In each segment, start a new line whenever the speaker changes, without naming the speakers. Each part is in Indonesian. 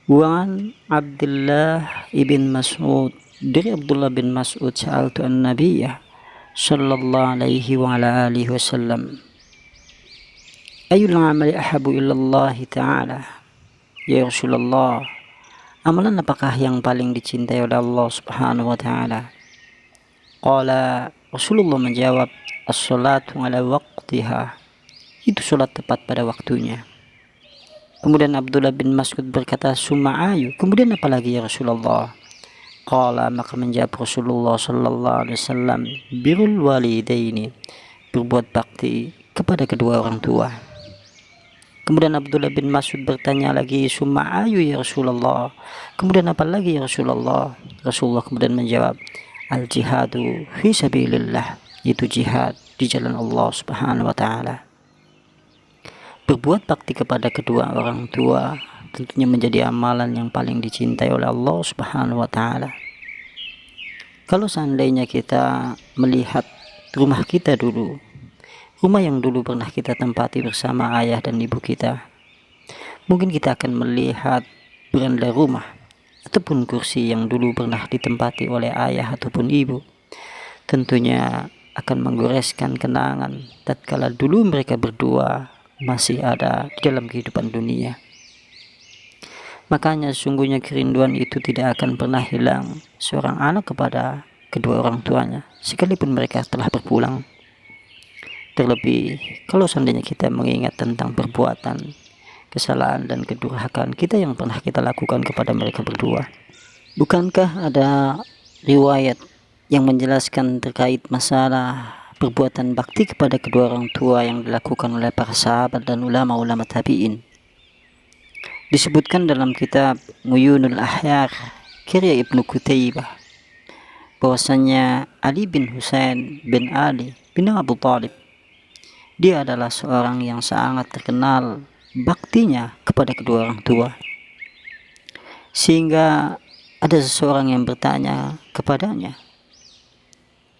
Wa Abdullah ibn Mas'ud, dari Abdullah bin Mas'ud, sa'altu an-nabiyya sallallahu alaihi wa ala alihi wasallam, ayyul amali ahabu ilallah ta'ala, ya Rasulullah, amalan apakah yang paling dicintai oleh Allah subhanahu wa ta'ala? Qala, Rasulullah menjawab, as-salatu ala waqtiha, itu salat tepat pada waktunya. Kemudian Abdullah bin Mas'ud berkata, summa ayu, kemudian apa lagi ya Rasulullah? Qala, maka menjawab Rasulullah sallallahu alaihi wasallam, birrul walidaini, berbuat bakti kepada kedua orang tua. Kemudian Abdullah bin Mas'ud bertanya lagi, summa ayu ya Rasulullah, kemudian apa lagi ya Rasulullah? Rasulullah kemudian menjawab, al jihadu fi sabilillah, itu jihad di jalan Allah subhanahu wa ta'ala. Berbuat bakti kepada kedua orang tua tentunya menjadi amalan yang paling dicintai oleh Allah subhanahu wa ta'ala. Kalau seandainya kita melihat rumah kita dulu, rumah yang dulu pernah kita tempati bersama ayah dan ibu kita, mungkin kita akan melihat beranda rumah ataupun kursi yang dulu pernah ditempati oleh ayah ataupun ibu, tentunya akan menggoreskan kenangan tatkala dulu mereka berdua masih ada di dalam kehidupan dunia. Makanya sungguhnya kerinduan itu tidak akan pernah hilang seorang anak kepada kedua orang tuanya sekalipun mereka telah berpulang. Terlebih kalau seandainya kita mengingat tentang perbuatan, kesalahan dan kedurhakaan kita yang pernah kita lakukan kepada mereka berdua. Bukankah ada riwayat yang menjelaskan terkait masalah perbuatan bakti kepada kedua orang tua yang dilakukan oleh para sahabat dan ulama-ulama tabi'in? Disebutkan dalam kitab Uyunul Ahyar karya Ibnu Qutaybah bahwasanya Ali bin Husain bin Ali bin Abu Thalib, dia adalah seorang yang sangat terkenal baktinya kepada kedua orang tua, sehingga ada seseorang yang bertanya kepadanya,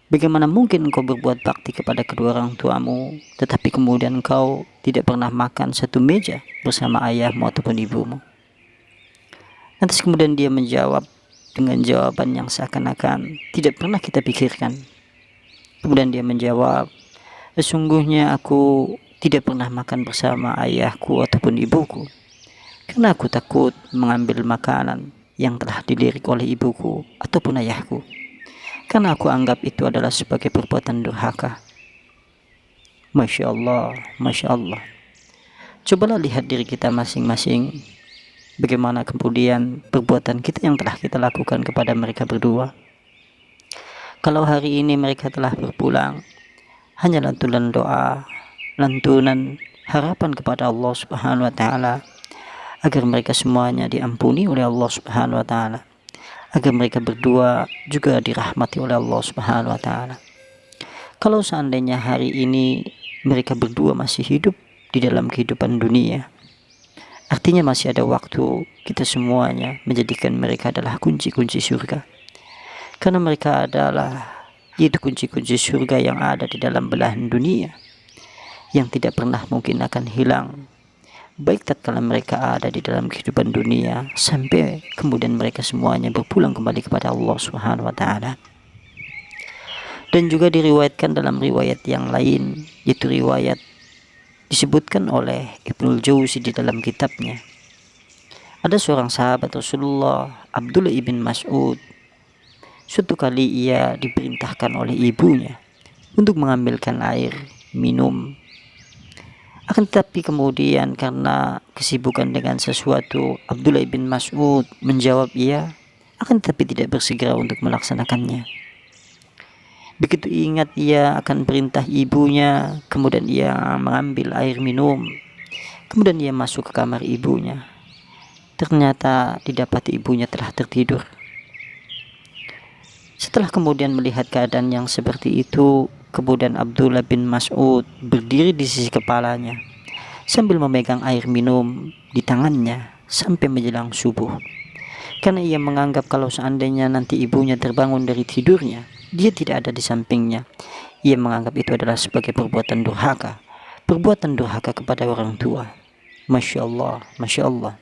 bagaimana mungkin engkau berbuat bakti kepada kedua orang tuamu, tetapi kemudian engkau tidak pernah makan satu meja bersama ayahmu ataupun ibumu? Lantas kemudian dia menjawab dengan jawaban yang seakan-akan tidak pernah kita pikirkan. Kemudian dia menjawab, sesungguhnya aku tidak pernah makan bersama ayahku ataupun ibuku, karena aku takut mengambil makanan yang telah dilirik oleh ibuku ataupun ayahku, karena aku anggap itu adalah sebagai perbuatan durhaka. Masya Allah, Masya Allah. Cobalah lihat diri kita masing-masing, bagaimana kemudian perbuatan kita yang telah kita lakukan kepada mereka berdua. Kalau hari ini mereka telah berpulang, hanya lantunan doa, lantunan harapan kepada Allah subhanahu wa ta'ala agar mereka semuanya diampuni oleh Allah subhanahu wa ta'ala, agar mereka berdua juga dirahmati oleh Allah subhanahu wa ta'ala. Kalau seandainya hari ini mereka berdua masih hidup di dalam kehidupan dunia, artinya masih ada waktu kita semuanya menjadikan mereka adalah kunci-kunci surga, karena mereka adalah yaitu kunci-kunci surga yang ada di dalam belahan dunia yang tidak pernah mungkin akan hilang, baik tatkala mereka ada di dalam kehidupan dunia sampai kemudian mereka semuanya berpulang kembali kepada Allah Subhanahu wa taala. Dan juga diriwayatkan dalam riwayat yang lain, yaitu riwayat disebutkan oleh Ibnul Jauzi di dalam kitabnya. Ada seorang sahabat Rasulullah, Abdullah ibn Mas'ud. Suatu kali ia diperintahkan oleh ibunya untuk mengambilkan air minum. Akan tetapi kemudian karena kesibukan dengan sesuatu, Abdullah ibn Mas'ud menjawab iya, akan tetapi tidak bersegera untuk melaksanakannya. Begitu ingat ia akan perintah ibunya, kemudian ia mengambil air minum. Kemudian ia masuk ke kamar ibunya. Ternyata didapati ibunya telah tertidur. Setelah kemudian melihat keadaan yang seperti itu, kemudian Abdullah bin Mas'ud berdiri di sisi kepalanya sambil memegang air minum di tangannya sampai menjelang subuh. Karena ia menganggap kalau seandainya nanti ibunya terbangun dari tidurnya, dia tidak ada di sampingnya. Ia menganggap itu adalah sebagai perbuatan durhaka kepada orang tua. Masya Allah, Masya Allah.